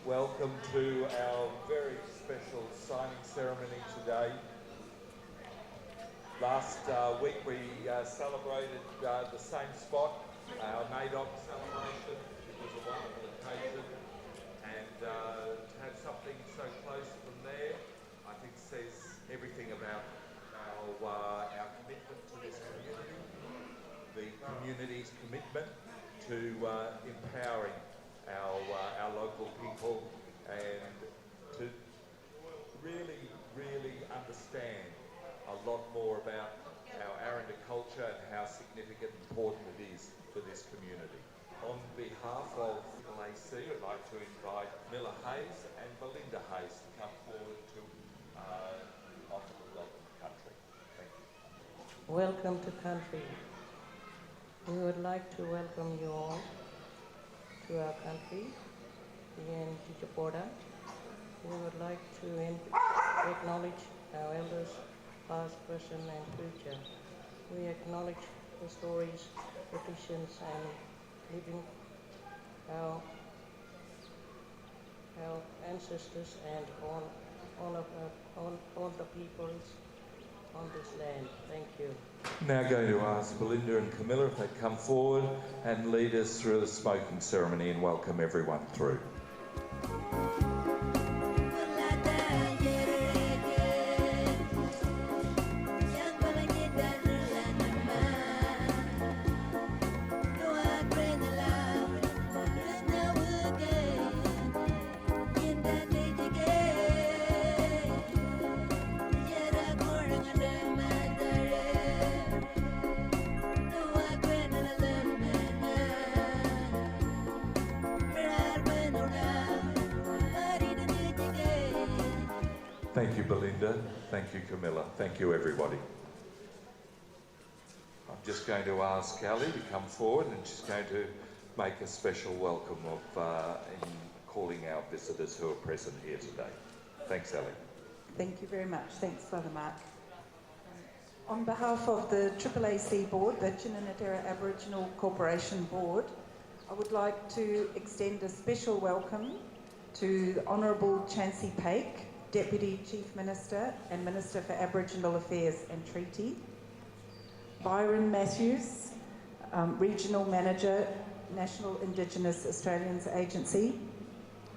welcome to our very special signing ceremony today. Last week we celebrated the same spot, our NAIDOC celebration. It was a wonderful occasion, and to have something so close from there, I think says everything about our commitment to this community, the community's commitment to empowering our local people and to really understand a lot more about our Aranda culture and how significant and important it is for this community. On behalf of AAAC, I'd like to invite Miller Hayes and Belinda Hayes to come forward to offer the welcome to country. Thank you. Welcome to country. We would like to welcome you all to our country, Ltyentye Apurte. We would like to acknowledge our elders, past, present and future. We acknowledge the stories, traditions and living our ancestors and all the peoples on this land. Thank you. Now going to ask Belinda and Camilla if they'd come forward and lead us through the smoking ceremony and welcome everyone through. Thank you, Belinda. Thank you, Camilla. Thank you, everybody. I'm just going to ask Ali to come forward and she's going to make a special welcome in calling our visitors who are present here today. Thanks, Ali. Thank you very much. Thanks, Father Mark. On behalf of the AAAC Board, the Ltyentye Aboriginal Corporation Board, I would like to extend a special welcome to the Honourable Chansey Paech, Deputy Chief Minister and Minister for Aboriginal Affairs and Treaty, Bryon Matthews, Regional Manager, National Indigenous Australians Agency,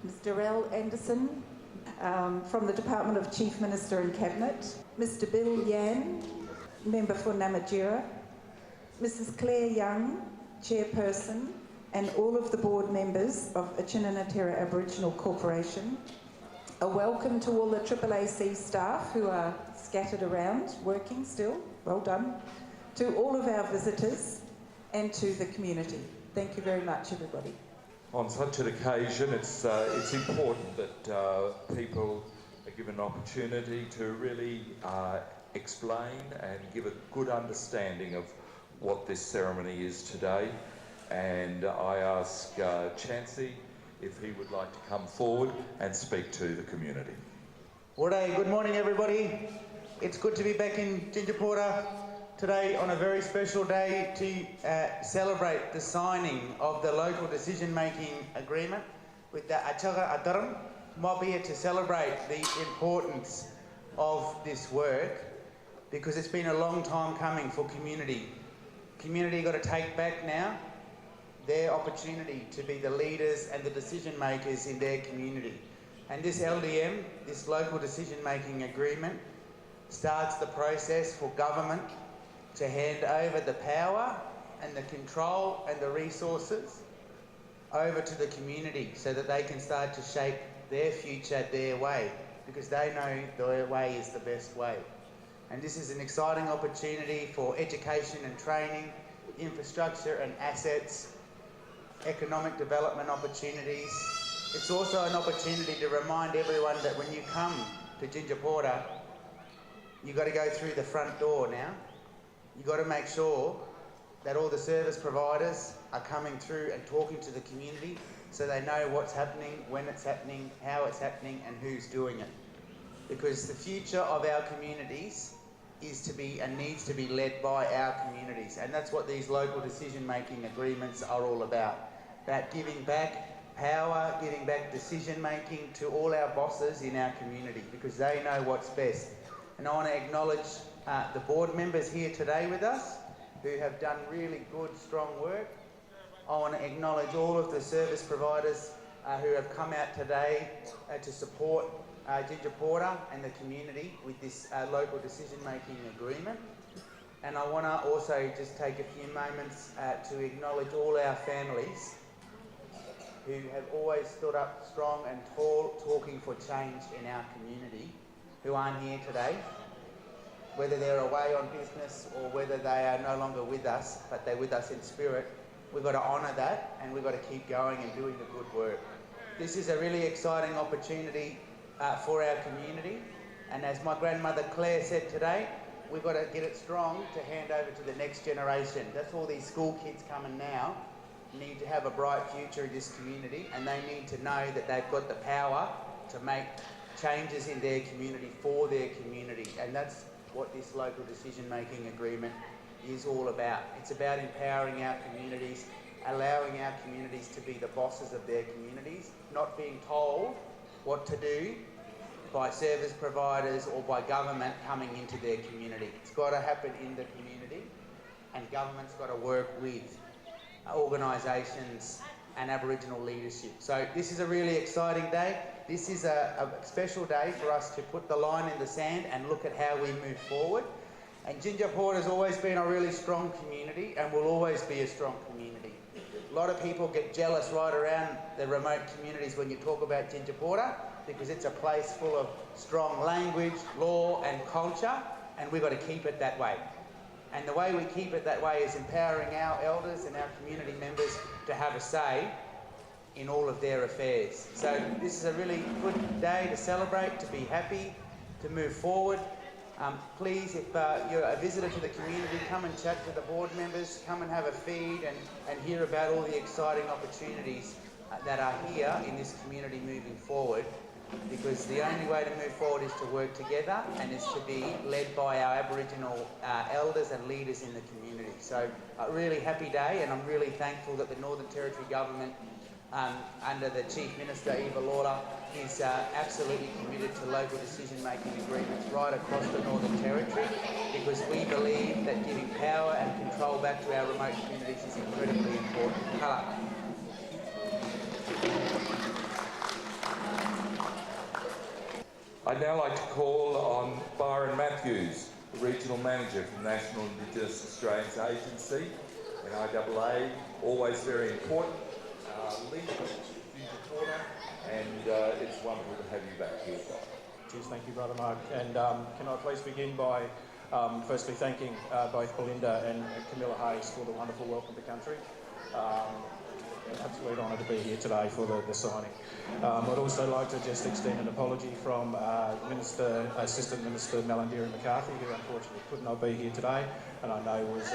Mr. L. Anderson from the Department of Chief Minister and Cabinet, Mr. Bill Yan, Member for Namatjira, Mrs. Claire Young, Chairperson, and all of the board members of Ltyentye Aboriginal Corporation. A welcome to all the AAAC staff who are scattered around, working still, well done, to all of our visitors and to the community. Thank you very much, everybody. On such an occasion, it's important that people are given an opportunity to really explain and give a good understanding of what this ceremony is today. And I ask Chansey if he would like to come forward and speak to the community. Good morning, everybody. It's good to be back in Ltyentye Apurte today on a very special day to celebrate the signing of the local decision-making agreement with the AAAC. I'm here to celebrate the importance of this work because it's been a long time coming for community. Community got to take back now their opportunity to be the leaders and the decision makers in their community. And this LDM, this local decision making agreement, starts the process for government to hand over the power and the control and the resources over to the community so that they can start to shape their future their way, because they know their way is the best way. And this is an exciting opportunity for education and training, infrastructure and assets, economic development opportunities. It's also an opportunity to remind everyone that when you come to Ltyentye Apurte, you've got to go through the front door now. You've got to make sure that all the service providers are coming through and talking to the community so they know what's happening, when it's happening, how it's happening and who's doing it. Because the future of our communities is to be and needs to be led by our communities, and that's what these local decision-making agreements are all about giving back power, giving back decision making to all our bosses in our community, because they know what's best. And I want to acknowledge the board members here today with us who have done really good, strong work. I want to acknowledge all of the service providers who have come out today to support Ltyentye Apurte and the community with this local decision-making agreement. And I want to also just take a few moments to acknowledge all our families who have always stood up strong and tall, talking for change in our community, who aren't here today, whether they're away on business or whether they are no longer with us, but they're with us in spirit. We've got to honour that, and we've got to keep going and doing the good work. This is a really exciting opportunity for our community, and as my grandmother Claire said today, we've got to get it strong to hand over to the next generation. That's all these school kids coming now need to have a bright future in this community, and they need to know that they've got the power to make changes in their community for their community, and that's what this local decision-making agreement is all about. It's about empowering our communities, allowing our communities to be the bosses of their communities, not being told what to do by service providers or by government coming into their community. It's got to happen in the community, and government's got to work with organisations and Aboriginal leadership. So this is a really exciting day. This is a special day for us to put the line in the sand and look at how we move forward. And Ltyentye Apurte has always been a really strong community and will always be a strong community. A lot of people get jealous right around the remote communities when you talk about Ltyentye Apurte, because it's a place full of strong language, law and culture, and we've got to keep it that way. And the way we keep it that way is empowering our elders and our community members to have a say in all of their affairs. So this is a really good day to celebrate, to be happy, to move forward. Please, if you're a visitor to the community, come and chat to the board members, come and have a feed and hear about all the exciting opportunities that are here in this community moving forward, because the only way to move forward is to work together and is to be led by our Aboriginal elders and leaders in the community. So a really happy day, and I'm really thankful that the Northern Territory Government under the Chief Minister, Eva Lawler, is absolutely committed to local decision-making agreements right across the Northern Territory, because we believe that giving power and control back to our remote communities is incredibly important. Colour. I'd now like to call on Bryon Matthews, the Regional Manager from National Indigenous Australians Agency, NIAA, always very important, leader of Ltyentye Apurte, and it's wonderful to have you back here. Cheers, thank you, Brother Mark. And can I please begin by firstly thanking both Belinda and Camilla Hayes for the wonderful welcome to country. An absolute honour to be here today for the signing. I'd also like to just extend an apology from Assistant Minister Ltyentye McCarthy, who unfortunately could not be here today, and I know was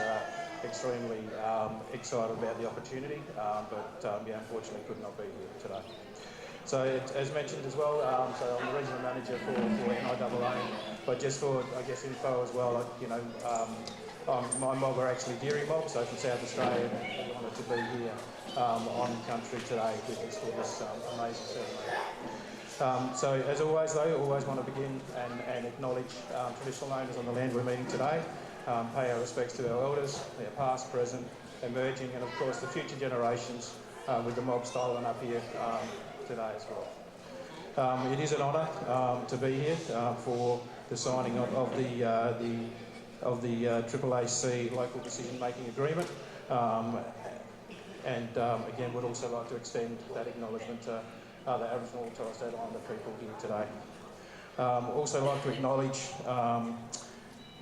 extremely excited about the opportunity, but unfortunately could not be here today. So as mentioned as well, so I'm the Regional Manager for NIAA, but just for, I guess, info as well, my mob are actually dairy mob, so from South Australia, and I'm honoured to be here on country today with this amazing ceremony. So as always though, I always want to begin and acknowledge traditional owners on the land we're meeting today, pay our respects to our elders, their past, present, emerging, and of course the future generations with the mob styling up here today as well. It is an honour to be here for the signing of the AAAC local decision-making agreement, and again would also like to extend that acknowledgement to other Aboriginal and Torres Strait Islander people here today. Also like to acknowledge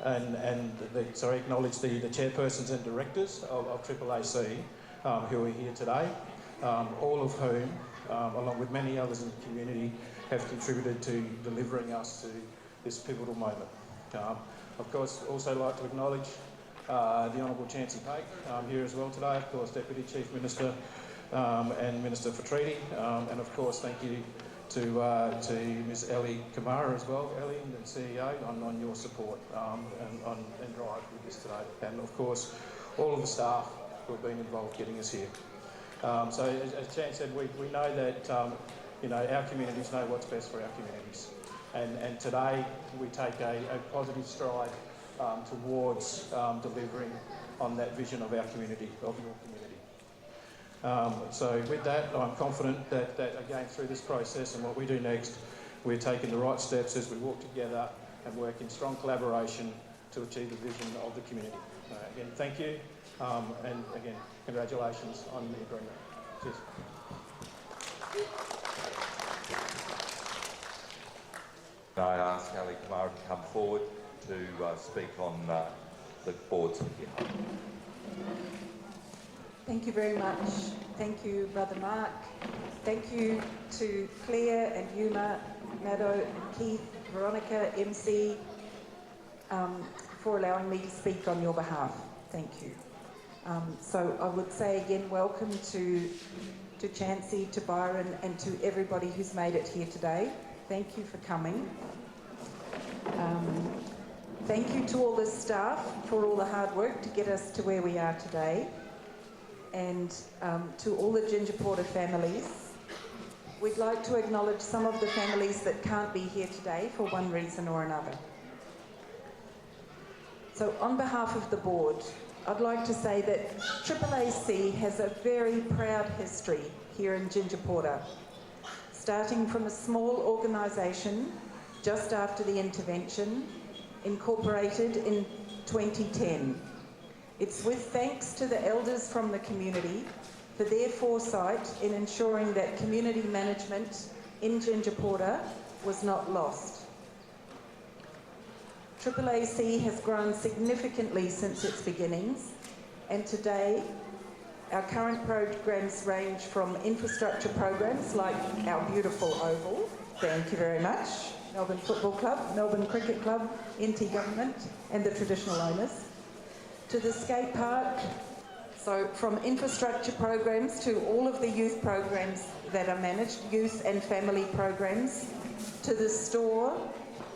acknowledge the chairpersons and directors of AAAC who are here today, all of whom, along with many others in the community, have contributed to delivering us to this pivotal moment. Of course, also like to acknowledge the Honourable Chansey Paech here as well today, of course Deputy Chief Minister and Minister for Treaty, and of course thank you to Ms Ellie Kamara as well, Ellie and CEO, on your support and drive with this today, and of course all of the staff who have been involved getting us here. So as Chan said, we know that our communities know what's best for our communities. And today we take a positive stride towards delivering on that vision of our community, of your community. So with that, I'm confident that again, through this process and what we do next, we're taking the right steps as we walk together and work in strong collaboration to achieve the vision of the community. Again, thank you, and again, congratulations on the agreement. Cheers. I ask Ali Kamara to come forward to speak on the board's behalf. Thank you very much. Thank you, Brother Mark. Thank you to Claire and Yuma, Maddo and Keith, Veronica, MC, for allowing me to speak on your behalf. Thank you. So I would say again, welcome to Chansey, to Bryon, and to everybody who's made it here today. Thank you for coming. Thank you to all the staff for all the hard work to get us to where we are today. And to all the Ginger Porter families. We'd like to acknowledge some of the families that can't be here today for one reason or another. So on behalf of the board, I'd like to say that AAAC has a very proud history here in Ginger Porter, starting from a small organisation just after the intervention, incorporated in 2010. It's with thanks to the elders from the community for their foresight in ensuring that community management in Ginger Porter was not lost. AAAC has grown significantly since its beginnings, and today our current programs range from infrastructure programs like our beautiful Oval, thank you very much, Melbourne Football Club, Melbourne Cricket Club, NT Government and the traditional owners, to the skate park, so from infrastructure programs to all of the youth programs that are managed, youth and family programs, to the store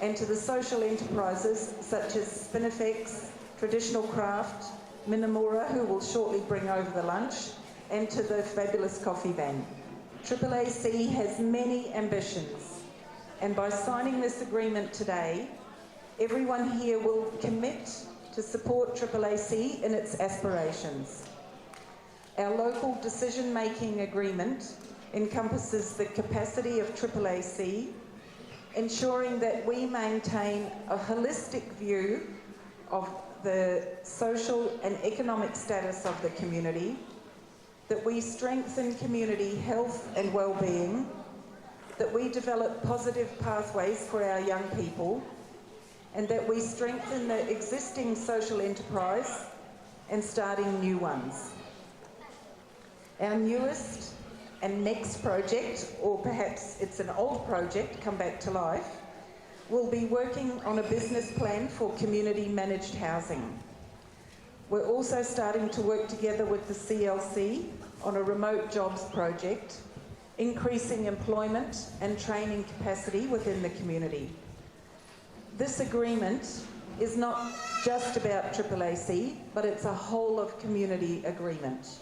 and to the social enterprises such as Spinifex, Traditional Craft, Minamura, who will shortly bring over the lunch, and to the fabulous coffee van. AAAC has many ambitions, and by signing this agreement today, everyone here will commit to support AAAC in its aspirations. Our local decision-making agreement encompasses the capacity of AAAC, ensuring that we maintain a holistic view of the social and economic status of the community, that we strengthen community health and well-being, that we develop positive pathways for our young people, and that we strengthen the existing social enterprise and starting new ones. Our newest and next project, or perhaps it's an old project come back to life, will be working on a business plan for community managed housing. We're also starting to work together with the CLC on a remote jobs project, increasing employment and training capacity within the community. This agreement is not just about AAAC, but it's a whole of community agreement.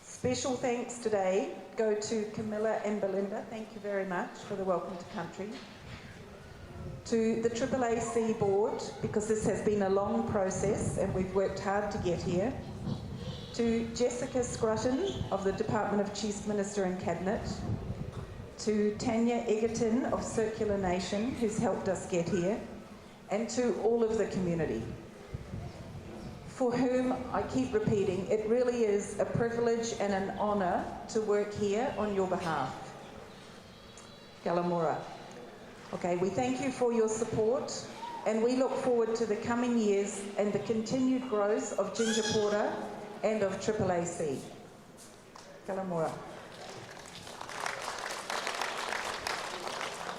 Special thanks today go to Camilla and Belinda, thank you very much for the welcome to country. To the AAAC board, because this has been a long process and we've worked hard to get here. To Jessica Scrutton of the Department of Chief Minister and Cabinet. To Tanya Egerton of Circular Nation, who's helped us get here. And to all of the community, for whom, I keep repeating, it really is a privilege and an honour to work here on your behalf. Kalamura. Okay, we thank you for your support and we look forward to the coming years and the continued growth of Ginger Porter and of AAAC. Kalamura.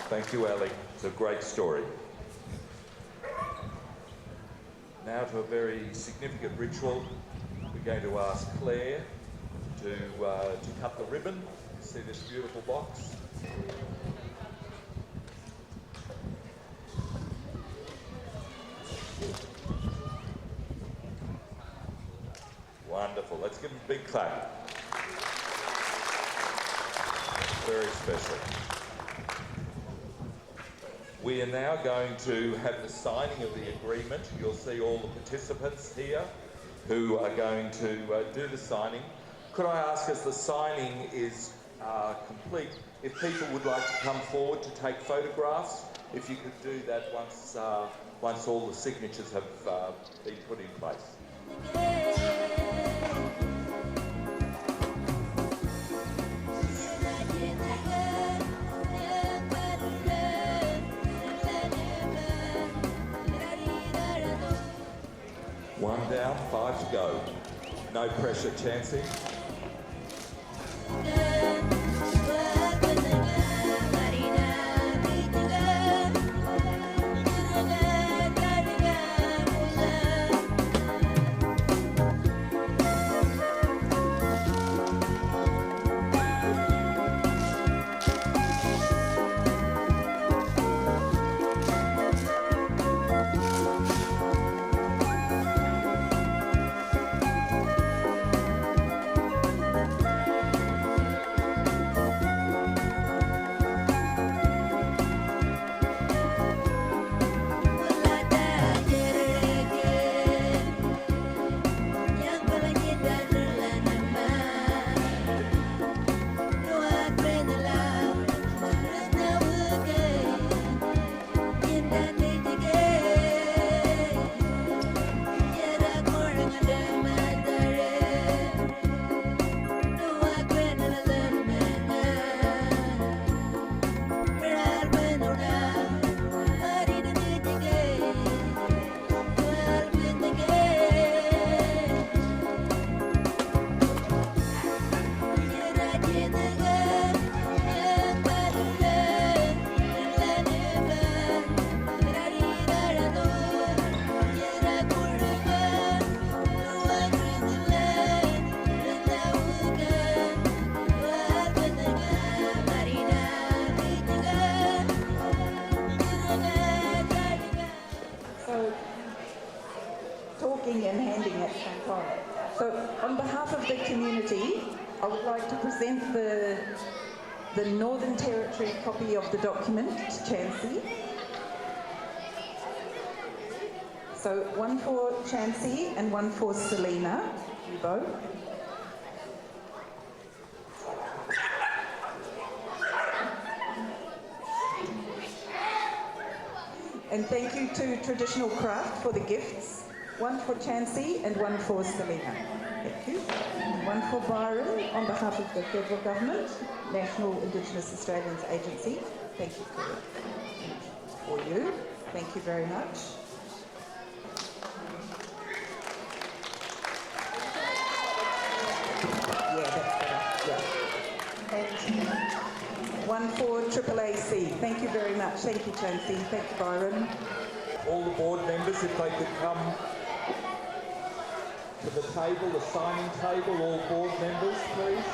Thank you, Ali. It's a great story. Now to a very significant ritual. We're going to ask Claire to cut the ribbon. See this beautiful box? Wonderful. Let's Let's give them a big clap. Very special. We are now going to have the signing of the agreement. You'll see all the participants here who are going to do the signing. Could I ask, as the signing is complete, if people would like to come forward to take photographs, if you could do that once all the signatures have been put in place. One down, 5 to go. No pressure, Chansey. And handing at the same time. So on behalf of the community, I would like to present the Northern Territory copy of the document to Chansey. So one for Chansey and one for Selena, you both. And thank you to Traditional Craft for the gifts. One for Chansey and one for Selena. Thank you. And one for Bryon on behalf of the Federal Government, National Indigenous Australians Agency. Thank you for you. Thank you very much. Yeah, that's better. Yeah. And one for AAAC. Thank you very much. Thank you, Chansey. Thank you, Bryon. All the board members, if they could come to the table, the signing table, all board members, please.